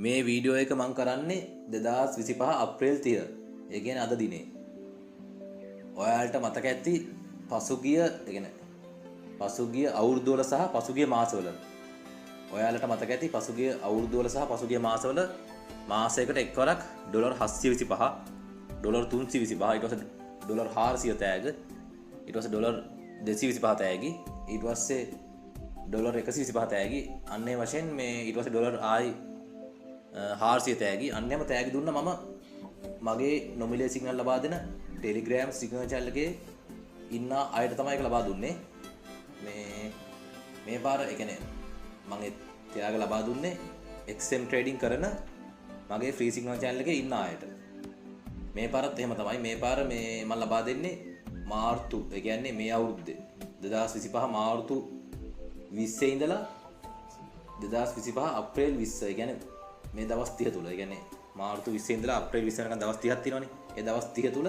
මේ වීඩියෝ එක මං කරන්නේ 2025 අප්‍රේල් 30. ඒ කියන්නේ අද දිනේ. ඔයාලට මතක ඇති පසුගිය අවුරුදු වල සහ පසුගිය මාසවල. ඔයාලට මතක ඇති පසුගිය අවුරුදු වල සහ පසුගිය මාසවල මාසයකට එක්වරක් ඩොලර් 725, ඩොලර් 325, ඊට පස්සේ ඩොලර් 400 තෑග, ඊට පස්සේ ඩොලර් 225 තෑගි, ඊට පස්සේ ඩොලර් 125 තෑගි, අන්නේ වශයෙන් මේ ඊට පස්සේ ඩොලර් ආයි 400 තෑගි, අන්නේම තෑගි දුන්න මම මගේ නොමිලේ සිග්නල් ලබා දෙන ටෙලිග්‍රෑම් සිග්නල් channel එකේ ඉන්න අයට තමයි ඒක ලබා දුන්නේ. මේ පාර ඒ කියන්නේ මම ඒ ත්‍යාග ලබා දුන්නේ XM trading කරන මගේ free signal channel එකේ ඉන්න අයට. මේ පාරත් එහෙම තමයි. මේ පාර මේ මම ලබා දෙන්නේ මාර්තු ඒ කියන්නේ මේ අවුරුද්දේ 2025 මාර්තු 20 ඉඳලා 2025 අප්‍රේල් 20 ඒ කියන්නේ මේ දවස් 30 තුල. ඒ කියන්නේ මාර්තු 20 ඉඳලා අප්‍රේල් 20 වෙනකන් දවස් 30ක් තියෙනවනේ. ඒ දවස් 30 තුල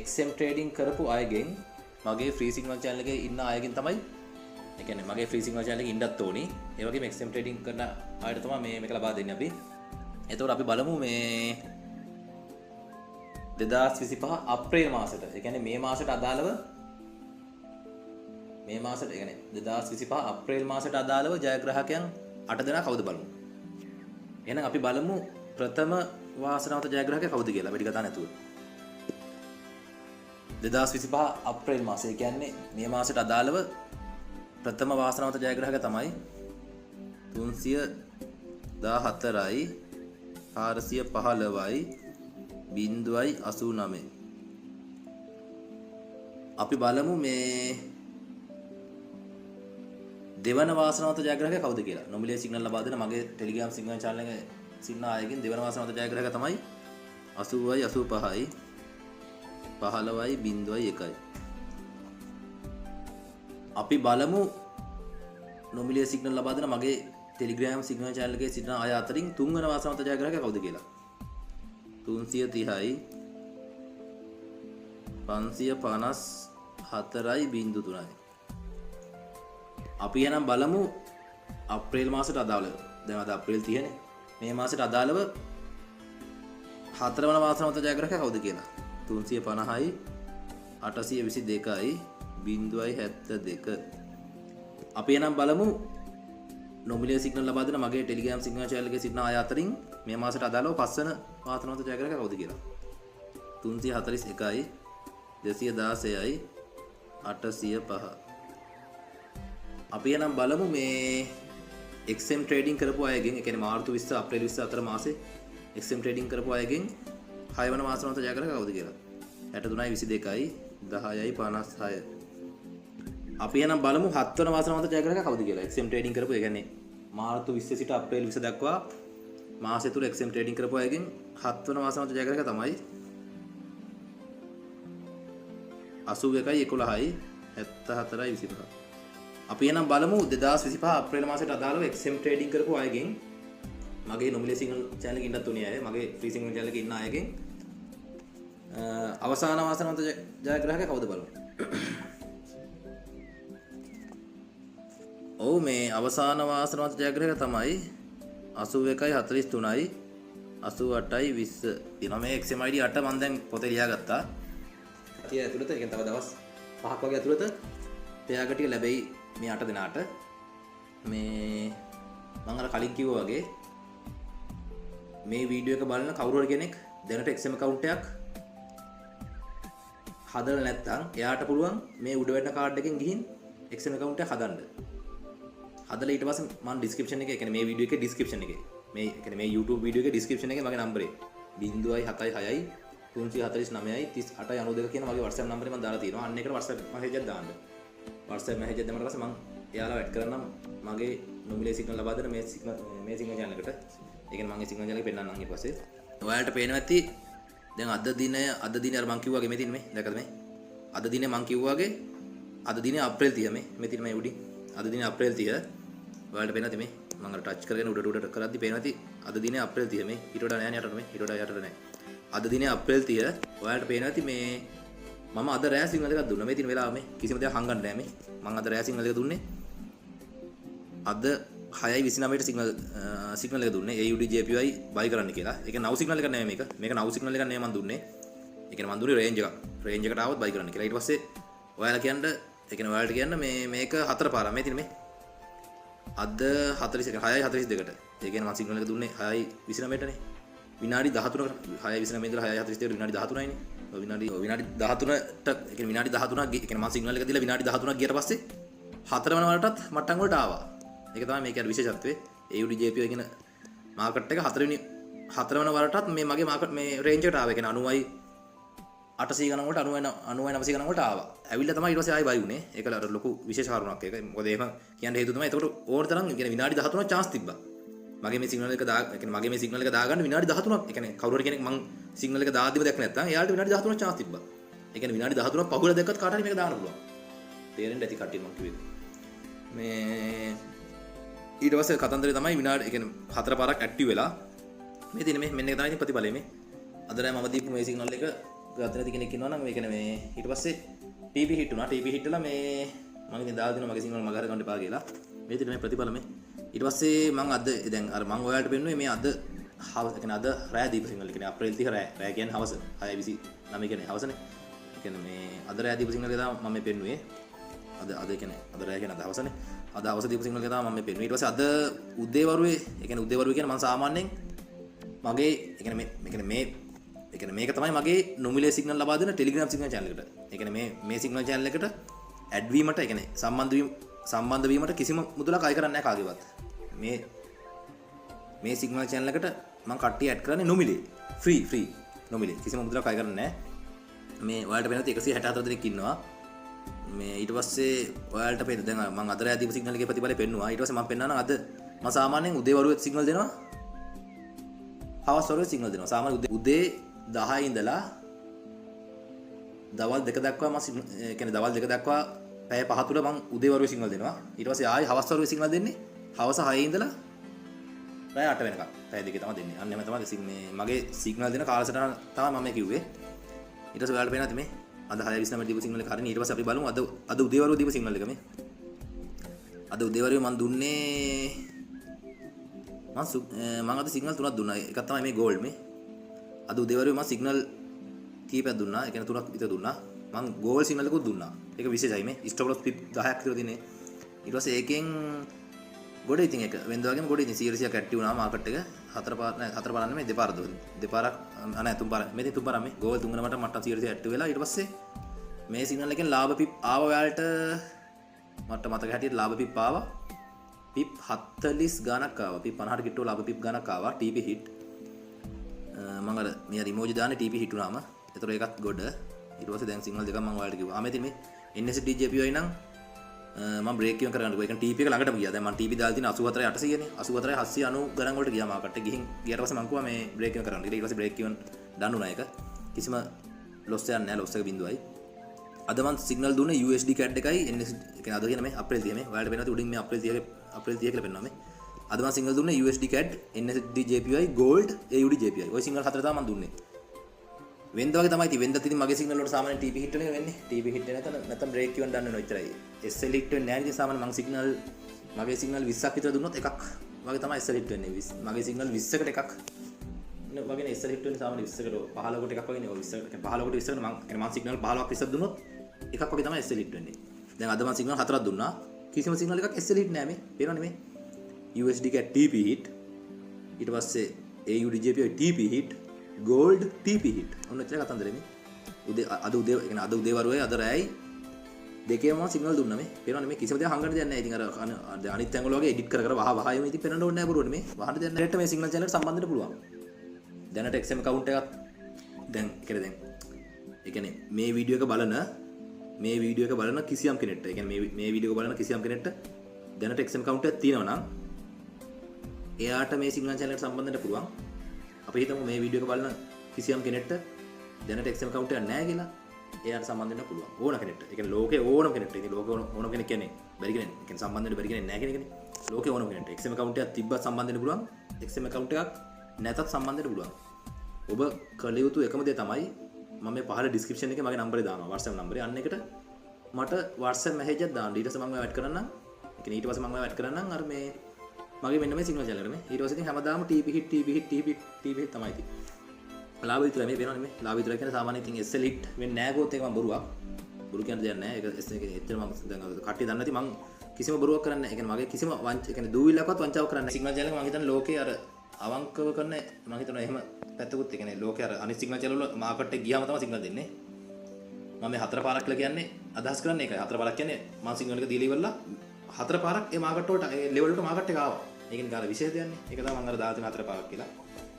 XM trading කරපු අයගෙන් මගේ free signal channel එකේ ඉන්න අයගෙන් තමයි ඒ කියන්නේ මගේ free signal channel එකේ ඉන්නත් ඕනි. ඒ වගේම XM trading කරන අයට තමයි මේක ලබා දෙන්නේ අපි. එතකොට අපි බලමු මේ 2025 අප්‍රේල් මාසෙට. ඒ කියන්නේ මේ මාසෙට අදාළව මේ මාසෙට ඒ කියන්නේ 2025 අප්‍රේල් මාසෙට අදාළව ජයග්‍රාහකයන් 8 දෙනා කවුද බලමු. එහෙනම් අපි බලමු ප්‍රථම වාසනාවන්ත ජයග්‍රාහකයා කවුද කියලා වැඩි කතා නැතුව. 2025 අප්‍රේල් මාසය කියන්නේ මේ මාසෙට අදාළව ප්‍රථම වාසනාවන්ත ජයග්‍රාහකයා තමයි 314යි 415යි 0.89. අපි බලමු මේ දෙවන වාසනාවන්ත ජයග්‍රාහකයා කවුද කියලා. නොමිලේ සිග්නල් ලබා දෙන මගේ ටෙලිග්‍රෑම් සිග්නල් channel එකේ සින්න අයගෙන් දෙවන වාසනාවන්ත ජයග්‍රාහකයා තමයි 80යි 85යි 15යි 0.1යි. අපි බලමු නොමිලේ සිග්නල් ලබා දෙන මගේ ටෙලිග්‍රෑම් සිග්නල් channel එකේ සිටින අය අතරින් තුන්වන වාසනාවන්ත ජයග්‍රාහකයා කවුද කියලා. 330යි 554යි 0.3යි. අපි එහෙනම් බලමු අප්‍රේල් මාසෙට අදාළව. දැන් අද අප්‍රේල් 30නේ. මේ මාසෙට අදාළව හතරවන වාසනාවන්ත ජයග්‍රාහකයා කවුද කියලා. 350යි 822යි 0.72. අපි එහෙනම් බලමු නොමිලේ සිග්නල් ලබා දෙන මගේ ටෙලිග්‍රෑම් සිග්නල් channel එකේ සිටින අය අතරින් මේ මාසෙට අදාළව පස්වන වාසනාවන්ත ජයග්‍රාහකයා කවුද කියලා. 341යි 216යි 805. අපි එහෙනම් බලමු මේ XM trading කරපු අයගෙන් ඒ කියන්නේ මාර්තු 20 අප්‍රේල් 20 අතර මාසේ XM trading කරපු අයගෙන් 6 වන වාසනාවන්ත ජයග්‍රාහකයා කවුද කියලා. 63යි 22යි 10යි 56. අපි එහෙනම් බලමු 7 වන වාසනාවන්ත ජයග්‍රාහකයා කවුද කියලා. XM trading කරපු ඒ කියන්නේ මාර්තු 20 සිට අප්‍රේල් 20 දක්වා මාසෙ තුල XM trading කරපු අයගෙන් 7 වන වාසනාවන්ත ජයග්‍රාහකයා තමයි 81යි 11යි 74යි 25. අපි එහෙනම් බලමු 2025 අප්‍රේල් මාසයට අදාළව XM trading කරපු අයගෙන් මගේ නොමිලේ සිග්නල් channel එකේ ඉන්නත් උනේ අය මගේ free signal channel එකේ ඉන්න අයගෙන් අවසාන වාසනාවන්ත ජයග්‍රාහකයා කවුද බලමු. ඔව් මේ අවසාන වාසනාවන්ත ජයග්‍රාහකයා තමයි 81යි 43යි 88යි 20. ඊළඟ මේ XM ID 8 මම දැන් පොතේ ලියාගත්තා. අතිය ඇතුළත ඒ කියන්නේ තව දවස් 5ක් වගේ ඇතුළත තෑග ටික ලැබෙයි මේ 8 දෙනාට. මේ මම අර කලින් කිව්වා වගේ මේ වීඩියෝ එක බලන කවුරු හරි කෙනෙක් දැනට XM account එකක් හදලා නැත්නම් එයාට පුළුවන් මේ උඩ වෙන කාඩ් එකෙන් ගිහින් XM account එක හදන්න. හදලා ඊට පස්සේ මම description එකේ කියන්නේ මේ වීඩියෝ එකේ description එකේ මේ කියන්නේ මේ YouTube වීඩියෝ එකේ description එකේ මගේ නම්බරේ 076යි 349යි 38යි 92 කියන මගේ WhatsApp නම්බරේ මම දාලා තියෙනවා. අන්න ඒකට WhatsApp message එකක් දාන්න. WhatsApp message එක දැම්මට පස්සේ මම එයාලව ඇඩ් කරන්නම් මගේ නොමිලේ සිග්නල් ලබා දෙන මේ සිග්නල් channel එකට. ඒ කියන්නේ මම මේ සිග්නල් channel එක පෙන්නන්නම් ඊට පස්සේ. ඔයාලට පේනවා ඇති දැන් අද දිනේ අර මම කිව්වාගේ මේ තියෙන මේ දැකද මේ අද දිනේ මම කිව්වාගේ අද දිනේ අප්‍රේල් 30 මේ තියෙන මේ උඩින් අද දිනේ අප්‍රේල් 30 ඔයාලට පේනවා ඇති මේ මම අර ටච් කරගෙන උඩට කරද්දි පේනවා ඇති අද දිනේ අප්‍රේල් 30 මේ ඊට වඩා නෑ නේ යටට මේ ඊට වඩා යටට නෑ අද දිනේ අප්‍රේල් 30 ඔයාලට පේනවා ඇති මේ මම අද රෑ සිග්නල් එකක් දුන්නා මේ තියෙන වෙලාව මේ කිසිම දෙයක් හංගන්න නෑ මේ මම අද රෑ සිග්නල් එක දුන්නේ අද 6:29ට සිග්නල් එක දුන්නේ AUD JPY buy කරන්න කියලා. ඒක now signal එක නෙමෙයි මේක. මේක now signal එකක් නෙමෙයි මම දුන්නේ. ඒ කියන්නේ මම දුන්නේ range එකක්. range එකට ආවොත් buy කරන්න කියලා. ඊට පස්සේ ඔයාලා කියන්න ඒ කියන්නේ ඔයාලට කියන්න මේක හතර පාරක් මේ තියෙන මේ. අද 6:42ට. ඒ කියන්නේ මම සිග්නල් එක දුන්නේ 6:29ටනේ. විනාඩි 13කට 6:29 ඉඳලා 6:42ට විනාඩි 13යිනේ. විනාඩි 13ට ඒ කියන්නේ විනාඩි 13ක් ඒ කියන්නේ මම සිග්නල් එක දීලා විනාඩි 13ක් ගියට පස්සේ 4 වෙනි වලටත් මට්ටම් වලට ආවා. ඒක තමයි මේකේ විශේෂත්වය. AUD JPY කියන මාකට් එක 4 වෙනි වරටත් මේ මගේ මාකට් මේ රේන්ජ් එකට ආවා. ඒ කියන්නේ 90යි 800 ගණන් වලට 90යි 900 ගණන් වලට ආවා. ඇවිල්ලා තමයි ඊට පස්සේ ආයි බයි වුනේ. ඒක ලොකු විශේෂ කාරණාවක් ඒක. මොකද එහෙම කියන්න හේතුව තමයි එතකොට ඕවර් තරම් කියන්නේ විනාඩි 13ක් chance තිබ්බා. මගේ මේ සිග්නල් එක මගේ මේ සිග්නල් එක දාගන්න විනාඩි 13ක්. ඒ කියන්නේ කවුරු හරි කෙනෙක් මං සිග්නල් එක දාද්දිම දැක්ක නැත්නම් එයාට විනාඩි 13ක් chance තිබ්බා. ඒ කියන්නේ විනාඩි 13ක් පහුවෙලා දැක්කත් කාට හරි මේක දාන්න පුළුවන්. තේරෙන්න ඇති කට්ටිය මං කිව්වේ. මේ ඊට පස්සේ කතන්දරේ තමයි විනාඩි ඒ කියන්නේ 4 පාරක් ඇක්ටිව් වෙලා මේ තියෙන මෙන්න එක තමයි ඉතින් ප්‍රතිඵලය මේ. අද නෑ මම දීපු මේ සිග්නල් එක ගත නැති කෙනෙක් ඉන්නවා නම් මේ කියන්නේ මේ ඊට පස්සේ TP හිට් වුණා. TP හිට් වෙලා මේ මම ඉතින් දාලා දෙනවා මගේ සිග්නල් මග හර ගන්න එපා කියලා. මේ තියෙන මේ ප්‍රතිඵල මේ. ඊට පස්සේ මම අද දැන් අර මම ඔයාලට පෙන්නුවේ මේ අද හවස කියන්නේ අද රෑ දීපු සිග්නල් එක. කියන්නේ අප්‍රේල් 30 රෑ කියන්නේ හවස 6:29 කියන්නේ හවසනේ. ඒ කියන්නේ මේ අද රෑ දීපු සිග්නල් එක තමයි මම මේ පෙන්නුවේ. අද කියන්නේ අද රෑ කියන්නේ අද හවසනේ. අද හවස දීපු සිග්නල් එක තමයි මම මේ පෙන්නුවේ. ඊට පස්සේ අද උදේ වරුවේ ඒ කියන්නේ උදේ වරුවේ කියන්නේ මම සාමාන්‍යයෙන් මගේ ඒ කියන්නේ මේක තමයි මගේ නොමිලේ සිග්නල් ලබා දෙන ටෙලිග්‍රෑම් සිග්නල් channel එකට. ඒ කියන්නේ මේ සිග්නල් channel එකට ඇඩ් වීමට ඒ කියන්නේ සම්බන්ධ වීමට කිසිම මුදලක් අය කරන්නේ නැහැ කාගේවත්. මේ සිග්නල් channel එකට මම කට්ටිය ඇඩ් කරන්නේ නොමිලේ. ෆ්‍රී නොමිලේ. කිසිම මුදලක් අය කරන්නේ නැහැ. මේ ඔයාලට වෙනත් 164 දෙනෙක් ඉන්නවා. මේ ඊට පස්සේ ඔයාලට පෙන්න දැන් මම අද රෑ දීපු සිග්නල් එකේ ප්‍රතිඵලය පෙන්නුවා. ඊට පස්සේ මම පෙන්නවා නම් අද මම සාමාන්‍යයෙන් උදේ වරුවේ සිග්නල් දෙනවා. හවස් වරුවේ සිග්නල් දෙනවා. සාමාන්‍යයෙන් උදේ 10 ඉඳලා දවල් 2 දක්වා මම කියන්නේ දවල් 2 දක්වා පැය 5 තුල මම උදේ වරුවේ සිග්නල් දෙනවා. ඊට පස්සේ ආයි හවස් වරුවේ සිග්නල් දෙන්නේ. හවස 6 ඉඳලා රෑ 8 වෙනකම්. පැය දෙකේ තමයි දෙන්නේ. අන්න එහෙම තමයි මේ මගේ සිග්නල් දෙන කාලසටහන තමයි මම කිව්වේ. ඊට පස්සේ ඔයාලට පේනවාද මේ අද 6:29 දීපු සිග්නල් එක හරිනේ. ඊට පස්සේ අපි බලමු අද උදේ වරුවේ දීපු සිග්නල් එක මේ. අද උදේ වරුවේ මම දුන්නේ මම අද සිග්නල් 3ක් දුන්නා. එකක් තමයි මේ ගෝල්ඩ් මේ. අද උදේ වරුවේ මම සිග්නල් කීපයක් දුන්නා. ඒ කියන්නේ 3ක් විතර දුන්නා. මම ගෝල්ඩ් සිග්නල් එකකුත් දුන්නා. ඒක විශේෂයි මේ. ස්ටොප් ලොස් පිප් 10ක් විතර දිනේ. ඊට පස්සේ ඒකෙන් ගොඩ ඉතින් එක වෙනද වගේම ගොඩ ඉතින් 100ක් ඇක්ටිව් වුණා මාකට් එක. හතර පාරක් නෙමෙයි දෙපාරක් නෑ තුන් පාරක්. මේ තුන් පාරක් මේ ගෝල් තුන් වෙනකට මට 100 ඇක්ටිව් වෙලා ඊට පස්සේ මේ සිග්නල් එකෙන් ලාභ පිප් ආව ඔයාලට මට මතක හැටියට ලාභ පිප් ආවා. පිප් 40 ගාණක් ආවා. පිප් 50ට කිට්ටුව ලාභ පිප් ගාණක් ආවා. TP hit මම අර මේ ඉමෝජි දාන්නේ TP hit වුණාම. ඒතර ඒකත් ගොඩ. ඊට පස්සේ දැන් සිග්නල් දෙකක් මම ඔයාලට කිව්වා. ආ මේ මේ NSD JPY නම් මම බ්‍රේක් ඉවන් කරගන්න ගියා. ඒ කියන්නේ TP එක ළඟටම ගියා. දැන් මම TP දාලා තියෙන 84800 නේ. 84790 ගණන් වලට ගියා මාකට් එක. ගියාට පස්සේ මම කිව්වා මේ බ්‍රේක් ඉවන් කරන්න. ඊට පස්සේ බ්‍රේක් ඉවන් ඩන් වුණා ඒක. කිසිම ලොස් එකක් නැහැ. ලොස් එක බිඳුවයි. අද මම සිග්නල් දුන්නේ USD CAD එකයි NSD ඒ කියන්නේ අද කියන මේ අප්‍රේල් 30 මේ. ඔයාලට පේනවාද උඩින් මේ අප්‍රේල් 30 කියලා පෙන්නනවා මේ. අද මම සිග්නල් දුන්නේ USD CAD NSD JPY gold AUD JPY. ඔය සිග්නල් හතර තමයි මම දුන්නේ. වෙන්ද වගේ තමයි ඉතින් වෙන්දත් ඉතින් මගේ සිග්නල් වලට සාමාන්‍යයෙන් TP hit වෙන එක වෙන්නේ. TP hit නැත්නම් break even දන්න වෙනවා එච්චරයි. SL hit වෙන්නේ නැහැ. ඉතින් සාමාන්‍යයෙන් මගේ සිග්නල් 20ක් විතර දුන්නොත් එකක් වගේ තමයි SL hit වෙන්නේ. මගේ සිග්නල් 20කට එකක් වගේ SL hit වෙන්නේ සාමාන්‍යයෙන් 20කට 15කට එකක් වගේ නේ. 20කට 15කට 20කට මම සිග්නල් 15ක් 20ක් දුන්නොත් එකක් වගේ තමයි SL hit වෙන්නේ. දැන් අද මම සිග්නල් 4ක් දුන්නා. කිසිම සිග්නල් එකක් SL hit නැහැ මේ. පේනවනේ මේ. USD CAD TP hit ඊට පස්සේ AUD JPY TP hit gold TP hit ඔන්න එච්චර කතන්දරේ මේ උදේ අද උදේ කියන්නේ අද උදේ වරුවේ අද රෑයි දෙකේම සිග්නල් දුන්නා මේ පේනවනේ මේ කිසිම දෙයක් හංගන්න දෙයක් නැහැ ඉතින් අර අනිත් ඇඟවල වගේ එඩිට් කර වහ එමු ඉතින් පේනන්න ඕනේ නැහැ බරුවනේ මේ වහන්න දෙයක් නැහැ මේ සිග්නල් channel එකට සම්බන්ධ වෙන්න පුළුවන් දැනට XM account එකක් දැන් ඒ කියන්නේ මේ වීඩියෝ එක බලන කිසියම් කෙනෙක්ට ඒ කියන්නේ මේ වීඩියෝ එක බලන කිසියම් කෙනෙක්ට දැනට XM account එකක් තියෙනවා නම් එයාට මේ සිග්නල් channel එකට සම්බන්ධ වෙන්න පුළුවන් අපි හිතමු මේ වීඩියෝ එක බලන කිසියම් කෙනෙක්ට දැනට XM account එකක් නැහැ කියලා එයාට සම්බන්ධ වෙන්න පුළුවන් ඕන කෙනෙක්ට. ඒ කියන්නේ ලෝකේ ඕනම කෙනෙක්ට. ඉතින් ලෝකේ ඕනම කෙනෙක් කියන්නේ බැරි කෙනෙක්. ඒ කියන්නේ සම්බන්ධ වෙන්න බැරි කෙනෙක් නැහැ කියන එකනේ. ලෝකේ ඕනම කෙනෙක්ට XM account එකක් තිබ්බත් සම්බන්ධ වෙන්න පුළුවන්. XM account එකක් නැතත් සම්බන්ධ වෙන්න පුළුවන්. ඔබ කළ යුතු එකම දේ තමයි මම මේ පහළ description එකේ මගේ නම්බරේ දානවා. WhatsApp නම්බරේ. අන්න එකට මට WhatsApp message එකක් දාන්න. ඊට පස්සේ මම ඔයාලට කරන්නම්. ඒ කියන්නේ ඊට පස්සේ මම ඔයාලට කරන්නම් අර මේ මගේ මෙන්න මේ සිග්නල් channel එක මේ ඊට පස්සේ ඉතින් හැමදාම TP hit තමයි ඉතින් ලාභ විතරයි මේ වෙනවනේ මේ ලාභ විතරයි කියන්නේ සාමාන්‍යයෙන් ඉතින් SL hit වෙන්නේ නැහැ ගොත් ඒක මම බොරුවක් බොරු කියන දෙයක් නැහැ ඒක SL එකේ එච්චර මම දැන් කට්ටිය දන්නේ නැති මම කිසිම බොරුවක් කරන්නේ නැහැ. ඒ කියන්නේ මගේ කිසිම වංච ඒ කියන්නේ දූවිල්ලක්වත් වංචාවක් කරන්නේ නැහැ. සිග්නල් channel එක මම හිතන්නේ ලෝකේ අර අවංකව කරන මම හිතනවා එහෙම පැත්තකුත් ඒ කියන්නේ ලෝකේ අර අනිත් සිග්නල් channel වල මාකට් එක ගියාම තමයි සිග්නල් දෙන්නේ. මම මේ 4 පාරක් කියලා කියන්නේ අදහස් කරන්නේ ඒකයි. 4 පාරක් කියන්නේ මම සිග්නල් එක දීලා ඉවරලා 4 පාරක් ඒ මාකට් වලට ඒ ලෙවල් වලට මාකට් එක ආවා. ඒකනේ කාල විශේෂ දෙයක් නේ. ඒක තමයි මම අර දාලා තියෙන 4 පාරක් කියලා.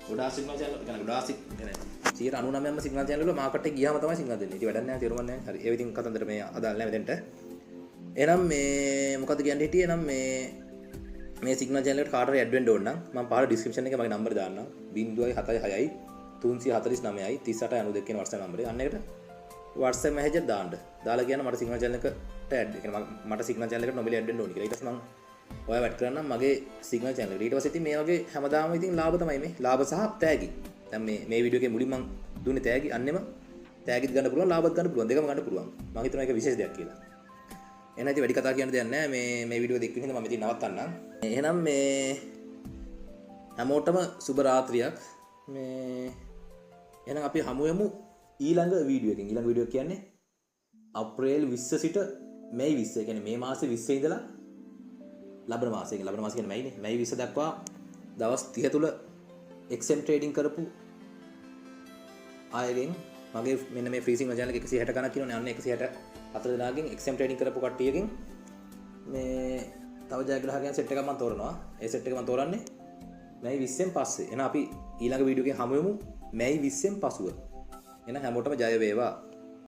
ගොඩාක් සිග්නල් channel ඒ කියන්නේ ගොඩාක් කියන්නේ 99%ම සිග්නල් channel වල මාකට් එක ගියාම තමයි සිග්නල් දෙන්නේ. ඉතින් වැඩක් නැහැ තේරුම් ගන්න නැහැ. හරි. ඒ විදිහින් කතන්දර මේ අදාළ නැහැ මෙතෙන්ට. එහෙනම් මේ මොකද කියන්නේ හිටියේ නම් මේ සිග්නල් channel එකට කාටරි ඇඩ් වෙන්න ඕන නම් මම පහළ description එකේ මගේ නම්බර් දාන්නම් 076යි 349යි 3892 කියන WhatsApp නම්බරේ. අන්න එකට WhatsApp message එක දාන්න. දාලා කියන්න මට සිග්නල් channel එකට ඇඩ් ඒ කියන්නේ මට සිග්නල් channel එකට නොමිලේ ඇඩ් වෙන්න ඕනි කියලා. ඊට පස්සේ මම ඔයාව ඇඩ් කරන්නම් මගේ සිග්නල් channel එකට. ඊට පස්සේ ඉතින් මේ වගේ හැමදාම ඉතින් ලාභ තමයි මේ. ලාභ සහ තෑගි. දැන් මේ වීඩියෝ එකේ මුලින් මම දුන්නේ තෑගි. අන්නෙම තෑගිත් ගන්න පුළුවන් ලාභත් ගන්න පුළුවන්. දෙකම ගන්න පුළුවන්. මම හිතනවා ඒක විශේෂ දෙයක් කියලා. එහෙනම් ඉතින් වැඩි කතා කියන්න දෙයක් නැහැ. මේ වීඩියෝ දෙක විතර මම ඉතින් නවත්තන්නම්. එහෙනම් මේ හැමෝටම සුබ රාත්‍රියක්. එහෙනම් අපි හමු වෙමු ඊළඟ වීඩියෝ එකකින්. ඊළඟ වීඩියෝ කියන්නේ අප්‍රේල් 20 සිට මැයි 20. ඒ කියන්නේ මේ මාසේ 20 ඉඳලා ලබන මාසේ කියන්නේ මැයිනේ. මැයි 20 දක්වා දවස් 30 තුල XM ට්‍රේඩින් කරපු අයගෙන් මගේ මෙන්න මේ ෆ්‍රී සිග්නල් channel එක 160 ගණක් කියනවනේ. අන්න 164 දෙනාගෙන් XM ට්‍රේඩින් කරපු කට්ටියකින් මේ තව ජයග්‍රාහකයන් සෙට් එකක් මම තෝරනවා. ඒ සෙට් එක මම තෝරන්නේ මැයි 20න් පස්සේ. එහෙනම් අපි ඊළඟ වීඩියෝ එකෙන් හමු වෙමු මැයි 20න් පසුව. එහෙනම් හැමෝටම ජය වේවා.